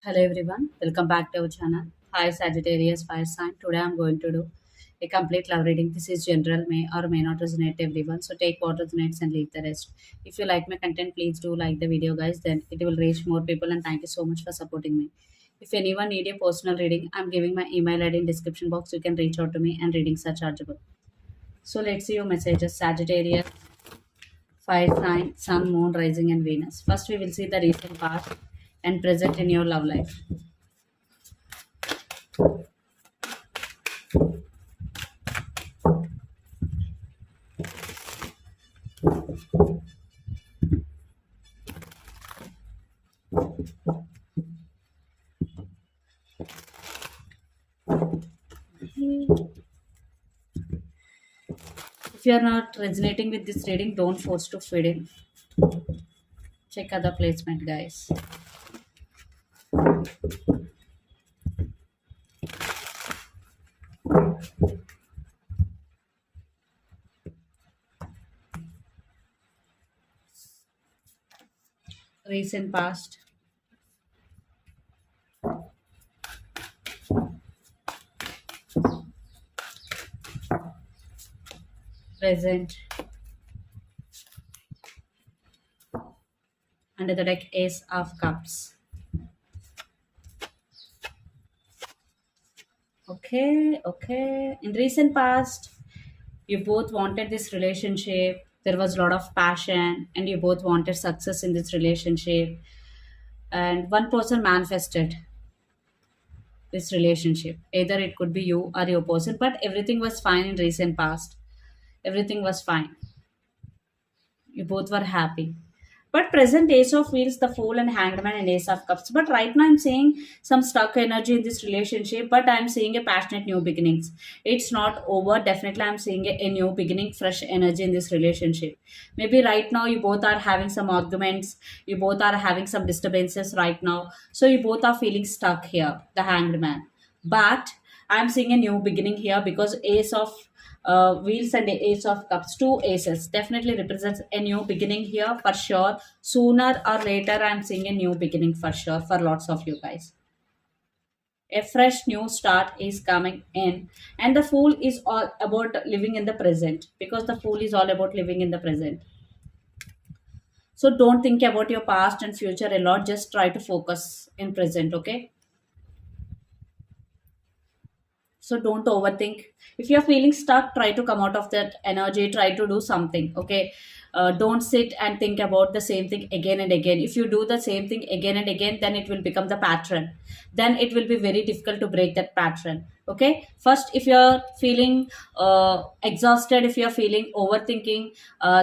Hello everyone, welcome back to our channel. Hi Sagittarius Fire Sign. Today I'm going to do a complete love reading. This is general, may or may not resonate everyone. So take what resonates and leave the rest. If you like my content, please do like the video, guys. Then it will reach more people. And thank you so much for supporting me. If anyone need a personal reading, I'm giving my email ID in description box. You can reach out to me, and readings are chargeable. So let's see your messages. Sagittarius Fire Sign, Sun, Moon, Rising, and Venus. First, we will see the recent past and present in your love life. If you are not resonating with this reading, don't force to fit in. Check other placement, guys. Recent past, present, under the deck Ace of Cups. Okay. In recent past, you both wanted this relationship. There was a lot of passion, and you both wanted success in this relationship. And one person manifested this relationship. Either it could be you or your person, but everything was fine in recent past. Everything was fine. You both were happy. But present Ace of Wheels, the Fool, and Hanged Man, and Ace of Cups. But right now I'm seeing some stuck energy in this relationship, but I'm seeing a passionate new beginnings. It's not over. Definitely I'm seeing a new beginning, fresh energy in this relationship. Maybe right now you both are having some arguments, you both are having some disturbances right now. So you both are feeling stuck here, the Hanged Man. But I'm seeing a new beginning here because Ace of Wheels and the Ace of Cups, two aces, definitely represents a new beginning here for sure. Sooner or later, I'm seeing a new beginning for sure for lots of you guys. A fresh new start is coming in, and the Fool is all about living in the present because the Fool is all about living in the present. So don't think about your past and future a lot, just try to focus in present, okay? So don't overthink. If you're feeling stuck, try to come out of that energy, try to do something, okay? Don't sit and think about the same thing again and again. If you do the same thing again and again, then it will become the pattern. Then it will be very difficult to break that pattern, okay? First, if you're feeling exhausted, if you're feeling overthinking,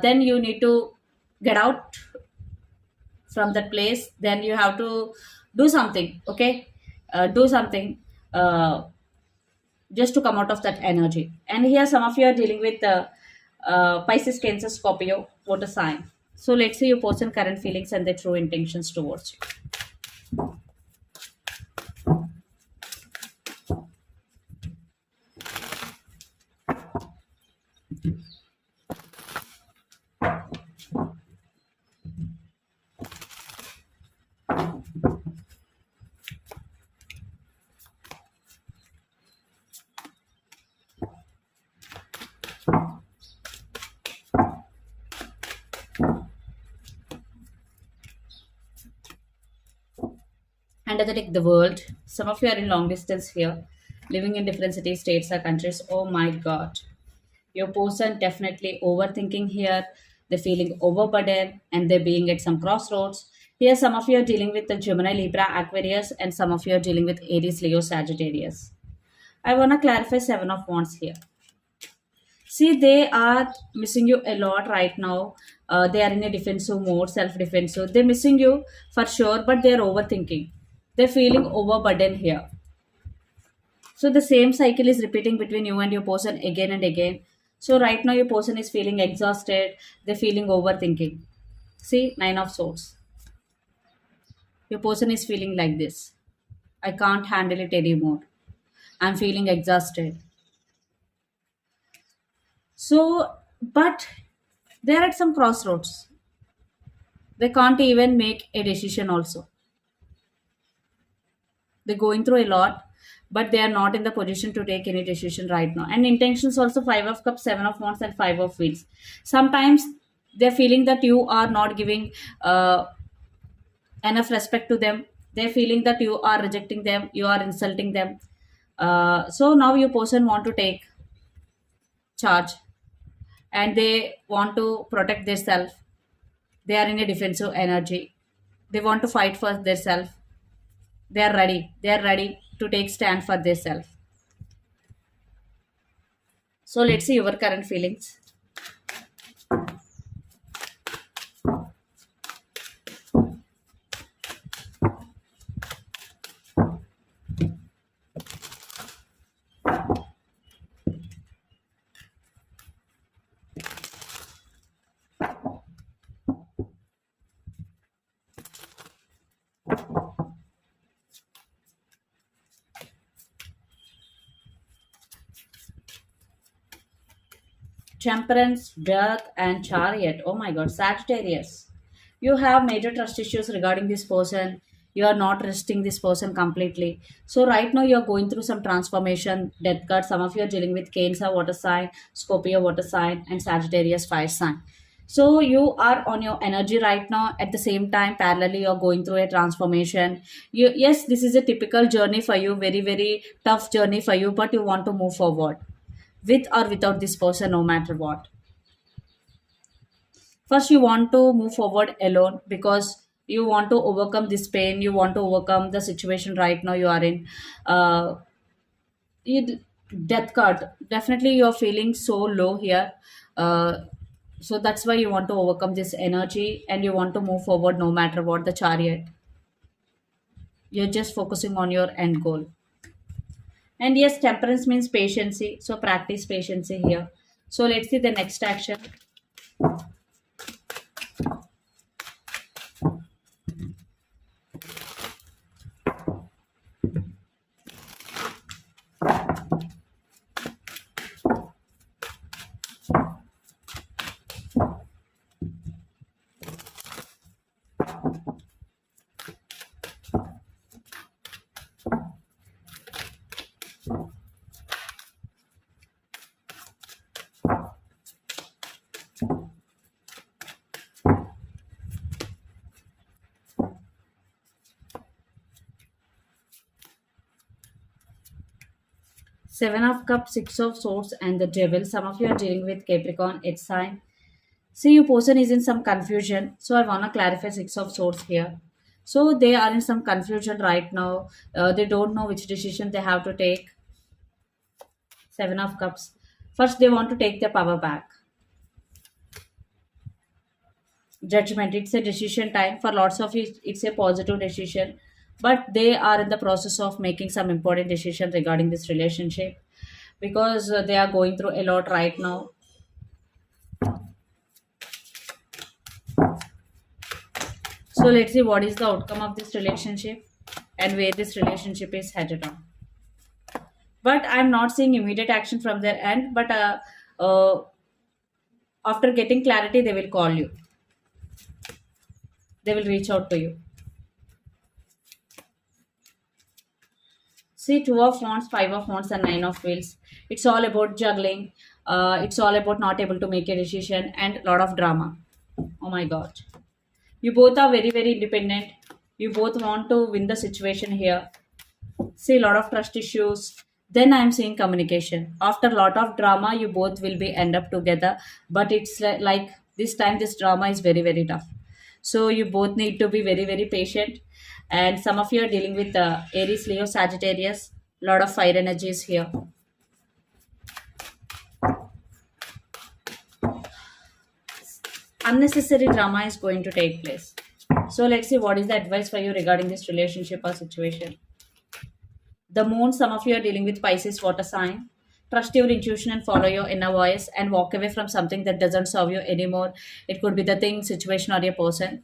then you need to get out from that place. Then you have to do something, okay? Do something. Just to come out of that energy. And here, some of you are dealing with Pisces, Cancer, Scorpio, water sign. So let's see your person current feelings and their true intentions towards you. Under the deck, the world. Some of you are in long distance here, living in different cities, states, or countries. Oh my God. Your person definitely overthinking here. They're feeling overburdened and they're being at some crossroads. Here, some of you are dealing with the Gemini, Libra, Aquarius, and some of you are dealing with Aries, Leo, Sagittarius. I want to clarify Seven of Wands here. See, they are missing you a lot right now. They are in a defensive mode, self defensive. They're missing you for sure, but they're overthinking. They're feeling overburdened here. So the same cycle is repeating between you and your person again and again. So right now, your person is feeling exhausted. They're feeling overthinking. See, Nine of Swords. Your person is feeling like this. I can't handle it anymore. I'm feeling exhausted. So, but they're at some crossroads. They can't even make a decision also. They're going through a lot, but they are not in the position to take any decision right now. And intentions also: Five of Cups, Seven of Wands, and Five of Wheels. Sometimes they're feeling that you are not giving enough respect to them. They're feeling that you are rejecting them, you are insulting them. So now your person want to take charge, and they want to protect themselves. They are in a defensive energy. They want to fight for themselves. They are ready to take stand for themselves. So let's see your current feelings. Temperance, Death, and Chariot. Oh my god, Sagittarius. You have major trust issues regarding this person. You are not trusting this person completely. So right now you are going through some transformation. Death card. Some of you are dealing with Cancer water sign, Scorpio water sign, and Sagittarius fire sign. So you are on your energy right now. At the same time, parallelly, you're going through a transformation. Yes, this is a typical journey for you, very, very tough journey for you, but you want to move forward with or without this person, no matter what. First, you want to move forward alone because you want to overcome this pain, you want to overcome the situation right now you are in. uh, you, Death card, definitely you're feeling so low here. uh, so that's why you want to overcome this energy and you want to move forward no matter what. The Chariot, you're just focusing on your end goal. And yes, Temperance means patience, so practice patience here. So let's see the next action. Seven of Cups, Six of Swords, and the Devil. Some of you are dealing with Capricorn, its sign. See, your person is in some confusion. So I want to clarify Six of Swords here. So they are in some confusion right now. They don't know which decision they have to take. Seven of Cups. First, they want to take their power back. Judgment. It's a decision time. For lots of you, it's a positive decision. But they are in the process of making some important decision regarding this relationship because they are going through a lot right now. So let's see what is the outcome of this relationship and where this relationship is headed on. But I'm not seeing immediate action from their end. But after getting clarity, they will call you. They will reach out to you. See, Two of Wands, Five of Wands, and Nine of Wheels. It's all about juggling. It's all about not able to make a decision and lot of drama. Oh my God. You both are very, very independent. You both want to win the situation here. See, a lot of trust issues. Then I'm seeing communication. After a lot of drama, you both will be end up together. But it's like this time, this drama is very, very tough. So you both need to be very, very patient. And some of you are dealing with Aries, Leo, Sagittarius. Lot of fire energies here. Unnecessary drama is going to take place. So let's see what is the advice for you regarding this relationship or situation. The Moon, some of you are dealing with Pisces water sign. Trust your intuition and follow your inner voice and walk away from something that doesn't serve you anymore. It could be the thing, situation, or a person.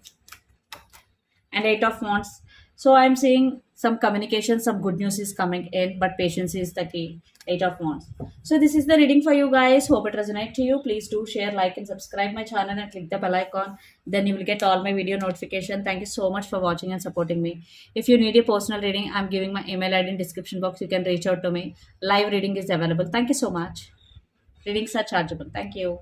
And Eight of Wands. So I'm seeing some communication, some good news is coming in, but patience is the key. Eight of Wands. So this is the reading for you guys. Hope it resonates to you. Please do share, like, and subscribe my channel and click the bell icon. Then you will get all my video notification. Thank you so much for watching and supporting me. If you need a personal reading, I'm giving my email ID in description box. You can reach out to me. Live reading is available. Thank you so much. Readings are chargeable. Thank you.